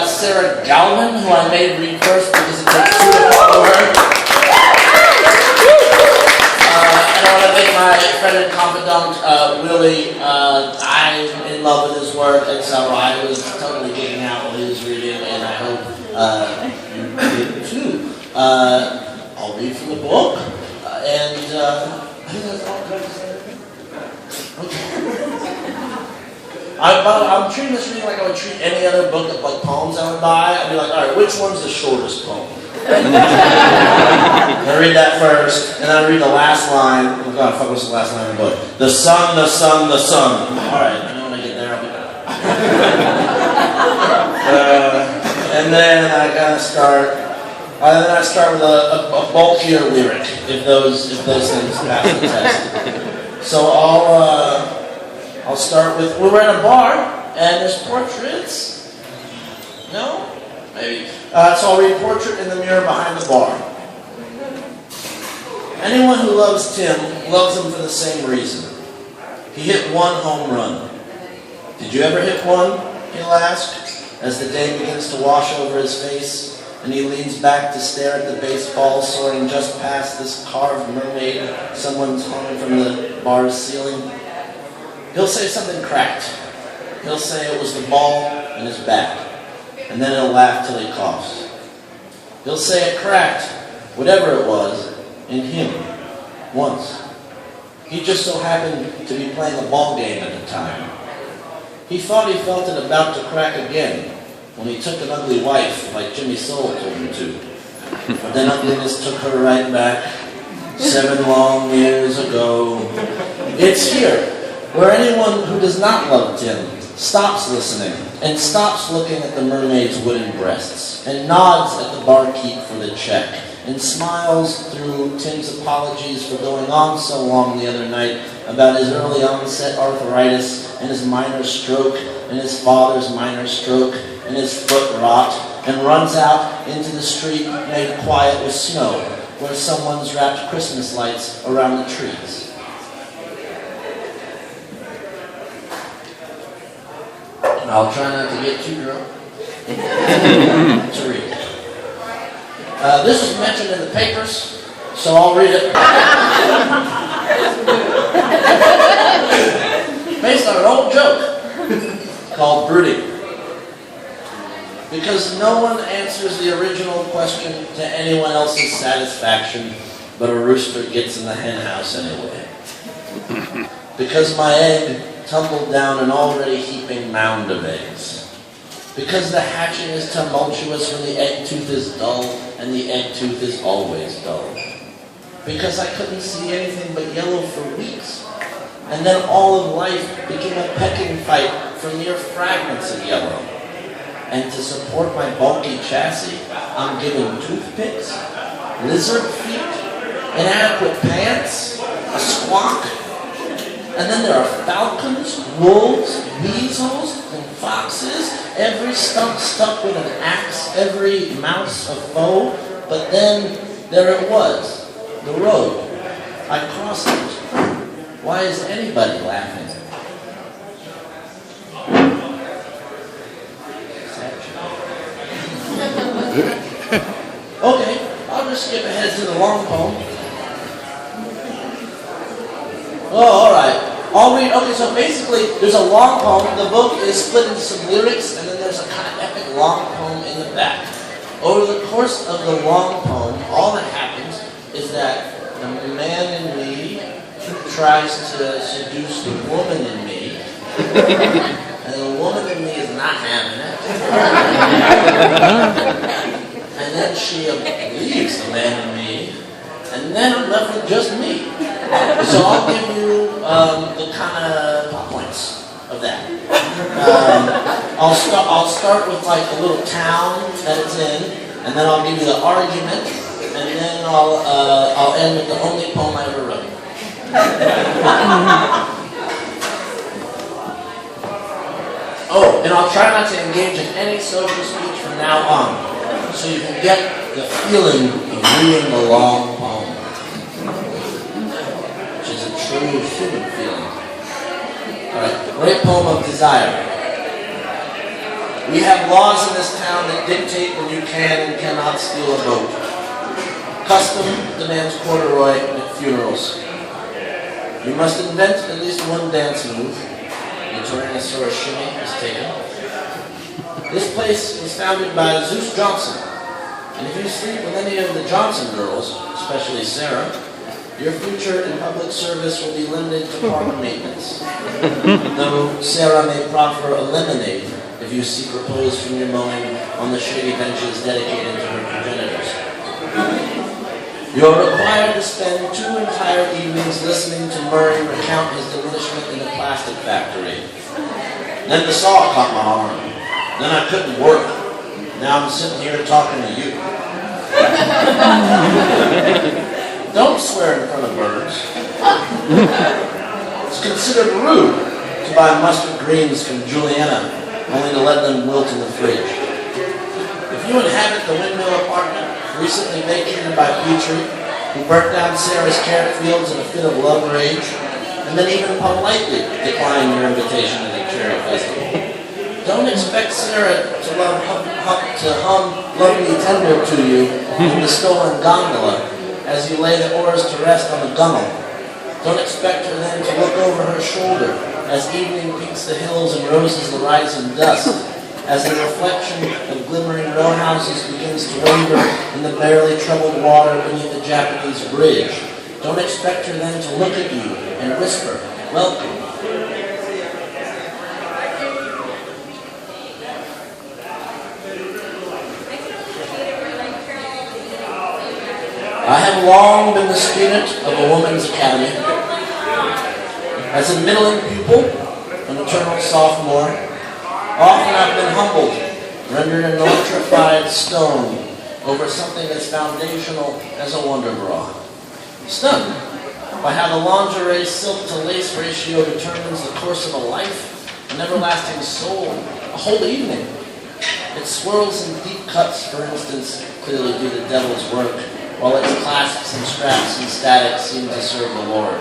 Sarah Galvin, who I made read first because it takes two to follow her. And I want to thank my friend and confidant, Willie. I'm in love with his work, and so I was totally geeking out while he was reading, and I hope you did too. I'll read from the book, and I think that's all I have to say. Okay. I'm treating this reading like I would treat any other book of like poems I would buy. I'd be like, all right, which one's the shortest poem? I read that first, and then I read the last line. Oh God, fuck, what's the last line of the book? The sun, the sun, the sun. All right, I know when I get there, I'll be done. And then I gotta start. Then I start with a bulkier lyric if those things pass the test. So I'll start with, we're at a bar, and there's portraits. No? Maybe. So I'll read Portrait in the Mirror Behind the Bar. Anyone who loves Tim loves him for the same reason. He hit one home run. Did you ever hit one? He'll ask, as the day begins to wash over his face, and he leans back to stare at the baseball soaring just past this carved mermaid someone's hung from the bar's ceiling. He'll say something cracked. He'll say it was the ball in his bat. And then he'll laugh till he coughs. He'll say it cracked, whatever it was, in him, once. He just so happened to be playing a ball game at the time. He thought he felt it about to crack again when he took an ugly wife like Jimmy Soul told him to. But then ugliness took her right back 7 long years ago. It's here, where anyone who does not love Tim stops listening and stops looking at the mermaid's wooden breasts and nods at the barkeep for the check and smiles through Tim's apologies for going on so long the other night about his early onset arthritis and his minor stroke and his father's minor stroke and his foot rot, and runs out into the street made quiet with snow where someone's wrapped Christmas lights around the trees. I'll try not to get too drunk to read. This was mentioned in the papers, so I'll read it. Based on an old joke called Brooding. Because no one answers the original question to anyone else's satisfaction, but a rooster gets in the hen house anyway. Because my egg tumbled down an already heaping mound of eggs. Because the hatching is tumultuous when the egg tooth is dull, and the egg tooth is always dull. Because I couldn't see anything but yellow for weeks, and then all of life became a pecking fight for mere fragments of yellow. And to support my bulky chassis, I'm given toothpicks, lizard feet, inadequate pants, a squawk. And then there are falcons, wolves, weasels, and foxes, every stump stuck with an axe, every mouse a foe. But then there it was, the road. I crossed it. Why is anybody laughing? Okay, I'll just skip ahead to the long poem. Oh, all right. I'll read. Okay, so basically, there's a long poem. The book is split into some lyrics, and then there's a kind of epic long poem in the back. Over the course of the long poem, all that happens is that the man in me tries to seduce the woman in me, and the woman in me is not having it. And then she leaves the man in me, and then I'm left with just me. So I'll give you the kind of plot points of that. I'll start with like a little town that it's in, and then I'll give you the argument, and then I'll end with the only poem I ever wrote. Oh, and I'll try not to engage in any social speech from now on, so you can get the feeling of reading a long poem, which is a true human feeling. All right, great poem of desire. We have laws in this town that dictate when you can and cannot steal a boat. Custom demands corduroy at funerals. You must invent at least one dance move. The Tyrannosaurus shimmy is taken. This place was founded by Zeus Johnson. And if you sleep with any of the Johnson girls, especially Sarah, your future in public service will be limited to park maintenance. Though Sarah may proffer a lemonade if you seek repose from your mowing on the shady benches dedicated to her progenitors. You are required to spend 2 entire evenings listening to Murray recount his diminishment in the plastic factory. Then the saw caught my arm. Then I couldn't work. Now I'm sitting here talking to you. Don't swear in front of birds. It's considered rude to buy mustard greens from Juliana, only to let them wilt in the fridge. If you inhabit the windmill apartment recently vacated by Petrie, who burnt down Sarah's carrot fields in a fit of love rage, and then even politely declined your invitation to the cherry festival, don't expect Sarah to hum lovely tender to you in the stolen gondola as you lay the oars to rest on the gunnel. Don't expect her then to look over her shoulder as evening peaks the hills and roses the rising dusk, as the reflection of glimmering row houses begins to waver in the barely troubled water beneath the Japanese bridge. Don't expect her then to look at you and whisper, "Welcome." I have long been the student of a woman's academy. As a middling pupil, an eternal sophomore, often I've been humbled, rendered an electrified stone over something as foundational as a wonder bra. Stunned by how the lingerie silk-to-lace ratio determines the course of a life, an everlasting soul, a whole evening. Its swirls and deep cuts, for instance, clearly do the devil's work, while its clasps and straps and static seem to serve the Lord.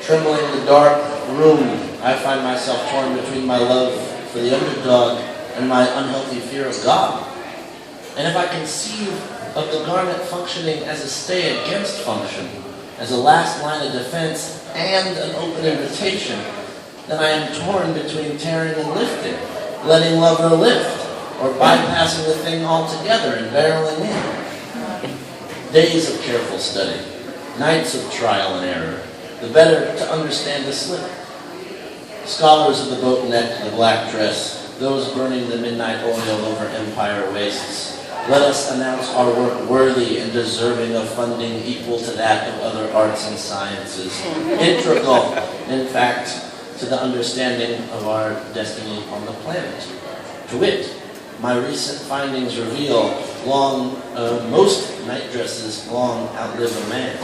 Trembling in the dark room, I find myself torn between my love for the underdog and my unhealthy fear of God. And if I conceive of the garment functioning as a stay against function, as a last line of defense and an open invitation, then I am torn between tearing and lifting, letting lover lift, or bypassing the thing altogether and barreling in. Days of careful study, nights of trial and error, the better to understand the slip. Scholars of the boat neck, the black dress, those burning the midnight oil over empire wastes, let us announce our work worthy and deserving of funding equal to that of other arts and sciences, integral, in fact, to the understanding of our destiny on the planet. To wit, my recent findings reveal most night dresses long outlive a man.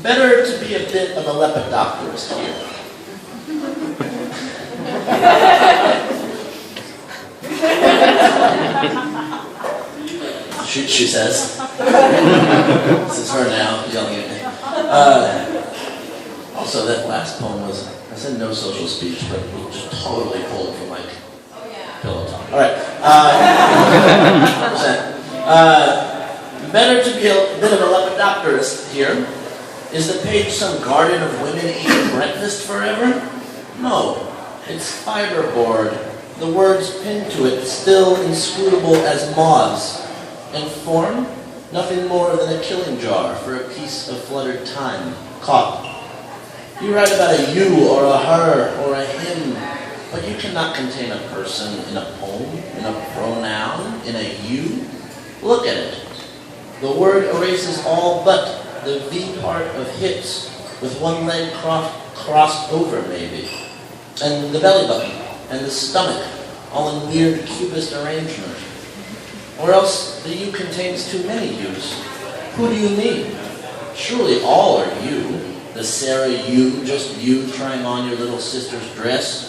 Better to be a bit of a lepidopterist here. She says. This is her now, yelling at me. Also, that last poem was, I said no social speech, but it was just totally pulled from like pillow talk. All right. 100%. Better to be a bit of a lepidopterist here. Is the page some garden of women eating breakfast forever? No. It's fiberboard. The words pinned to it still inscrutable as moths. And form? Nothing more than a killing jar for a piece of fluttered time, caught. You write about a you or a her or a him, but you cannot contain a person in a poem, in a pronoun, in a you. Look at it. The word erases all but the V part of hips, with one leg crossed over maybe, and the belly button, and the stomach, all in weird cubist arrangement. Or else the you contains too many yous. Who do you mean? Surely all are you. The Sarah you, just you trying on your little sister's dress.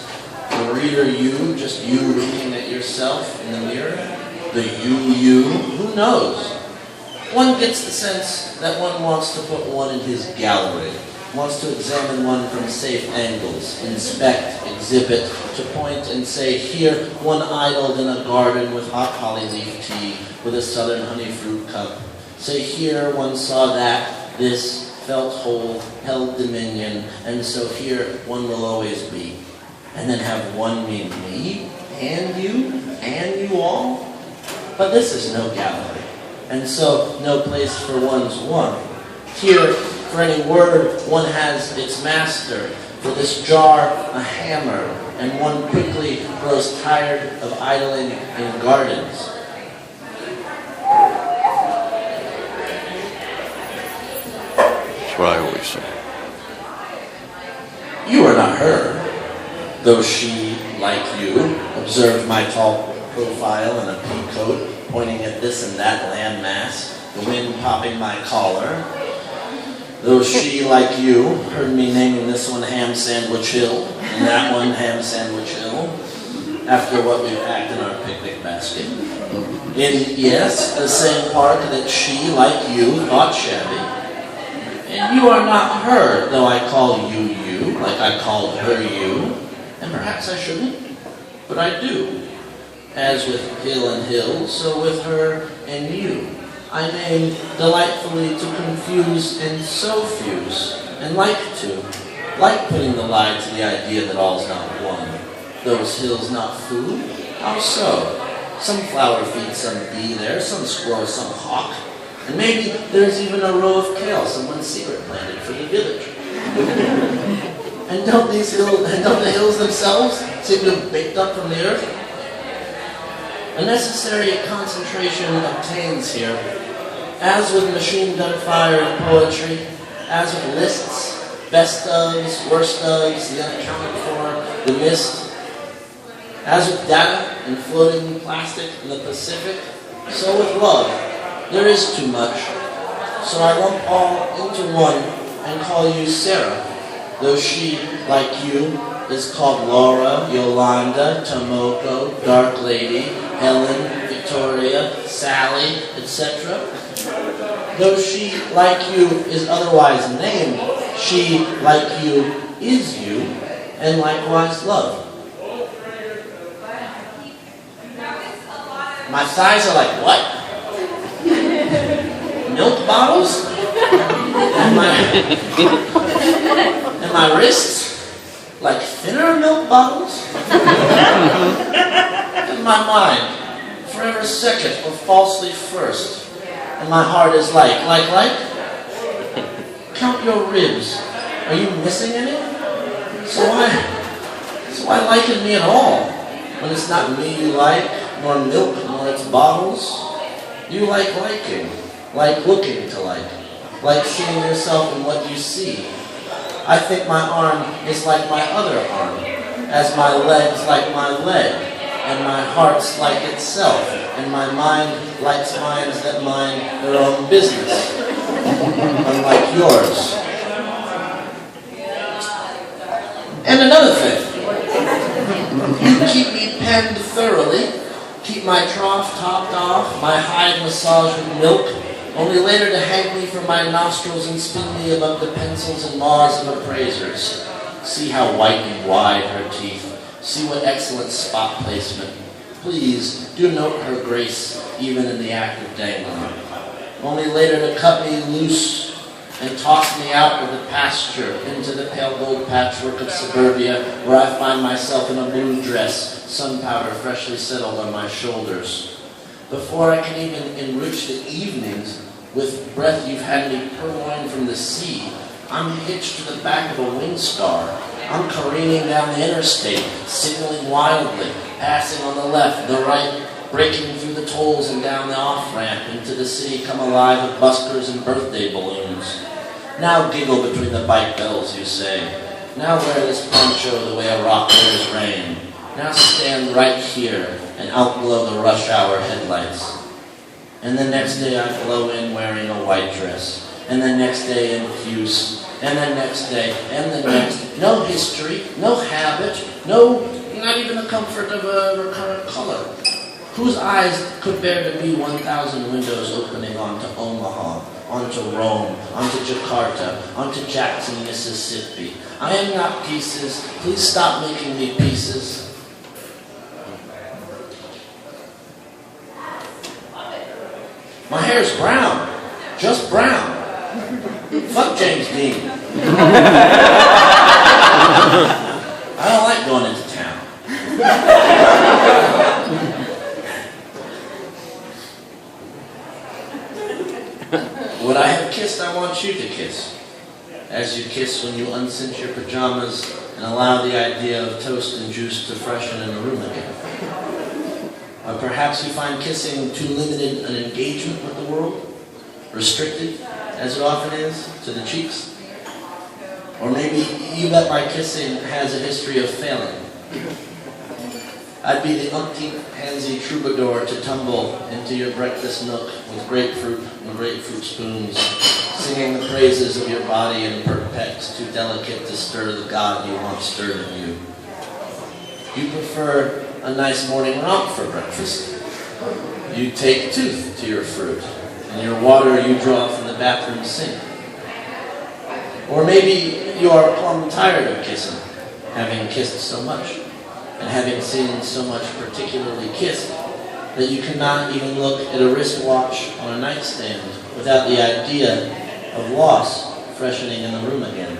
The reader you, just you looking at yourself in the mirror. The you, who knows? One gets the sense that one wants to put one in his gallery, wants to examine one from safe angles, inspect, exhibit, to point and say, here one idled in a garden with hot holly leaf tea, with a southern honey fruit cup. Say, here one saw that, this, felt whole, held dominion, and so here one will always be. And then have one mean me, and you all? But this is no gallery, and so no place for one's one. Here, for any word, one has its master. For this jar, a hammer, and one quickly grows tired of idling in gardens. That's what I always say. You are not her, though she, like you, observed my tall profile in a pea coat, pointing at this and that landmass, the wind popping my collar. Though she, like you, heard me naming this one Ham Sandwich Hill, and that one Ham Sandwich Hill, after what we packed in our picnic basket. In, yes, the same park that she, like you, thought shabby. And you are not her, though I call you you, like I called her you, and perhaps I shouldn't, but I do. As with hill and hill, so with her and you. I name delightfully to confuse and so fuse, and like putting the lie to the idea that all's not one. Those hills not food? How so? Some flower feeds some bee there, some squirrel, some hawk, and maybe there's even a row of kale someone secret planted for the village. And don't the hills themselves seem to have baked up from the earth? A necessary concentration obtains here, as with machine gun fire and poetry, as with lists, best ofs, worst ofs, the unaccounted for, the mist, as with data and floating plastic in the Pacific, so with love, there is too much. So I lump all into one and call you Sarah, though she, like you, is called Laura, Yolanda, Tomoko, Dark Lady, Helen, Victoria, Sally, etc. Though she, like you, is otherwise named, she, like you, is you, and likewise love. My thighs are like what? Milk bottles? And my wrists? Like thinner milk bottles? And my mind, forever second or falsely first. And my heart is like? Count your ribs. Are you missing any? So why liken me at all? When it's not me you like, nor milk, nor its bottles. You like liking, like looking to like seeing yourself in what you see. I think my arm is like my other arm, as my leg's like my leg, and my heart's like itself, and my mind likes minds that mind their own business, unlike yours. And another thing, you keep me penned thoroughly, keep my trough topped off, my hide massaged with milk, only later to hang me from my nostrils and spin me above the pencils and maws of appraisers. See how white and wide her teeth. See what excellent spot placement. Please, do note her grace, even in the act of dangling. Only later to cut me loose and toss me out of the pasture into the pale gold patchwork of suburbia, where I find myself in a blue dress, sun powder freshly settled on my shoulders. Before I can even enrich the evenings with breath you've had me purloin from the sea, I'm hitched to the back of a wing star. I'm careening down the interstate, signaling wildly, passing on the left, the right, breaking through the tolls and down the off-ramp into the city come alive with buskers and birthday balloons. Now giggle between the bike bells, you say. Now wear this poncho the way a rock wears rain. Now stand right here and outglow the rush hour headlights. And the next day I flow in wearing a white dress. And the next day in puce. And the next day, and the next. No history, no habit, not even the comfort of a recurrent color. Whose eyes could bear to be 1,000 windows opening onto Omaha, onto Rome, onto Jakarta, onto Jackson, Mississippi. I am not pieces. Please stop making me pieces. My hair's brown. Just brown. Fuck James Dean. I don't like going into town. What I have kissed, I want you to kiss. As you kiss when you uncinch your pajamas and allow the idea of toast and juice to freshen in the room again. Or perhaps you find kissing too limited an engagement with the world, restricted, as it often is, to the cheeks. Or maybe you bet my kissing has a history of failing. I'd be the umpteenth pansy troubadour to tumble into your breakfast nook with grapefruit and grapefruit spoons, singing the praises of your body in pecs too delicate to stir the God you once stirred in you. You prefer a nice morning romp for breakfast. You take tooth to your fruit, and your water you draw from the bathroom sink. Or maybe you are plumb tired of kissing, having kissed so much, and having seen so much particularly kissed, that you cannot even look at a wristwatch on a nightstand without the idea of loss freshening in the room again.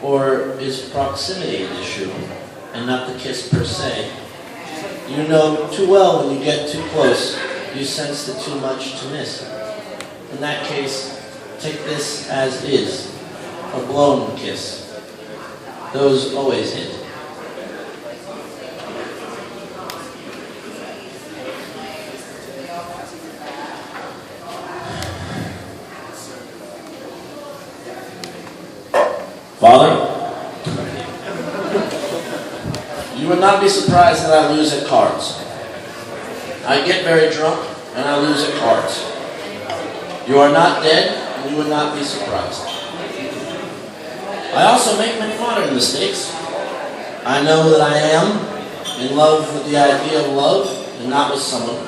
Or is proximity an issue, and not the kiss per se? You know too well when you get too close, you sense the too much to miss. In that case, take this as is, a blown kiss. Those always hit. Father, you would not be surprised that I lose at cards. I get very drunk and I lose at cards. You are not dead and you would not be surprised. I also make many modern mistakes. I know that I am in love with the idea of love and not with someone.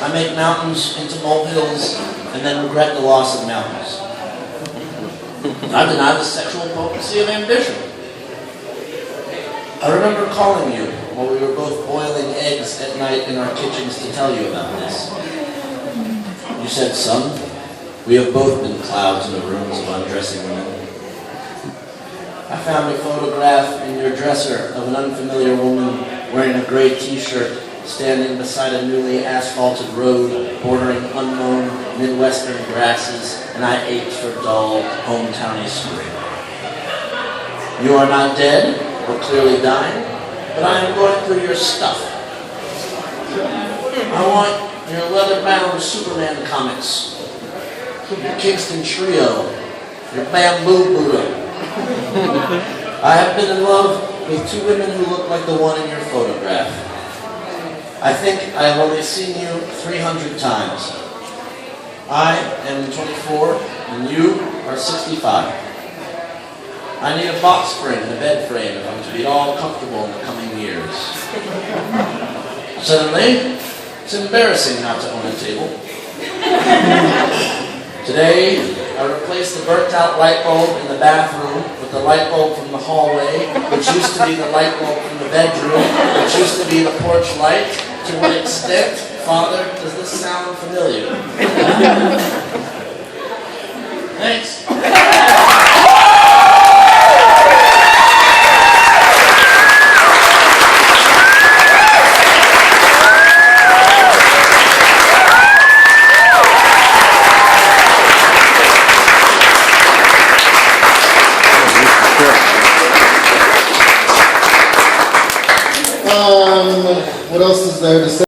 I make mountains into molehills and then regret the loss of mountains. I deny the sexual potency of ambition. I remember calling you while we were both boiling eggs at night in our kitchens to tell you about this. You said, son, we have both been clouds in the rooms of undressing women. I found a photograph in your dresser of an unfamiliar woman wearing a gray t-shirt standing beside a newly asphalted road bordering unknown Midwestern grasses, and I ached for dull, hometowny spring. You are not dead, or clearly dying, but I am going through your stuff. I want your leather-bound Superman comics, your Kingston Trio, your Bamboo Buddha. I have been in love with two women who look like the one in your photograph. I think I have only seen you 300 times. I am 24, and you are 65. I need a box spring and a bed frame if I'm to be at all comfortable in the coming years. Suddenly, it's embarrassing not to own a table. Today, I replaced the burnt-out light bulb in the bathroom with the light bulb from the hallway, which used to be the light bulb from the bedroom, which used to be the porch light. To what extent, Father, does this sound familiar? Thanks. What else is there to say?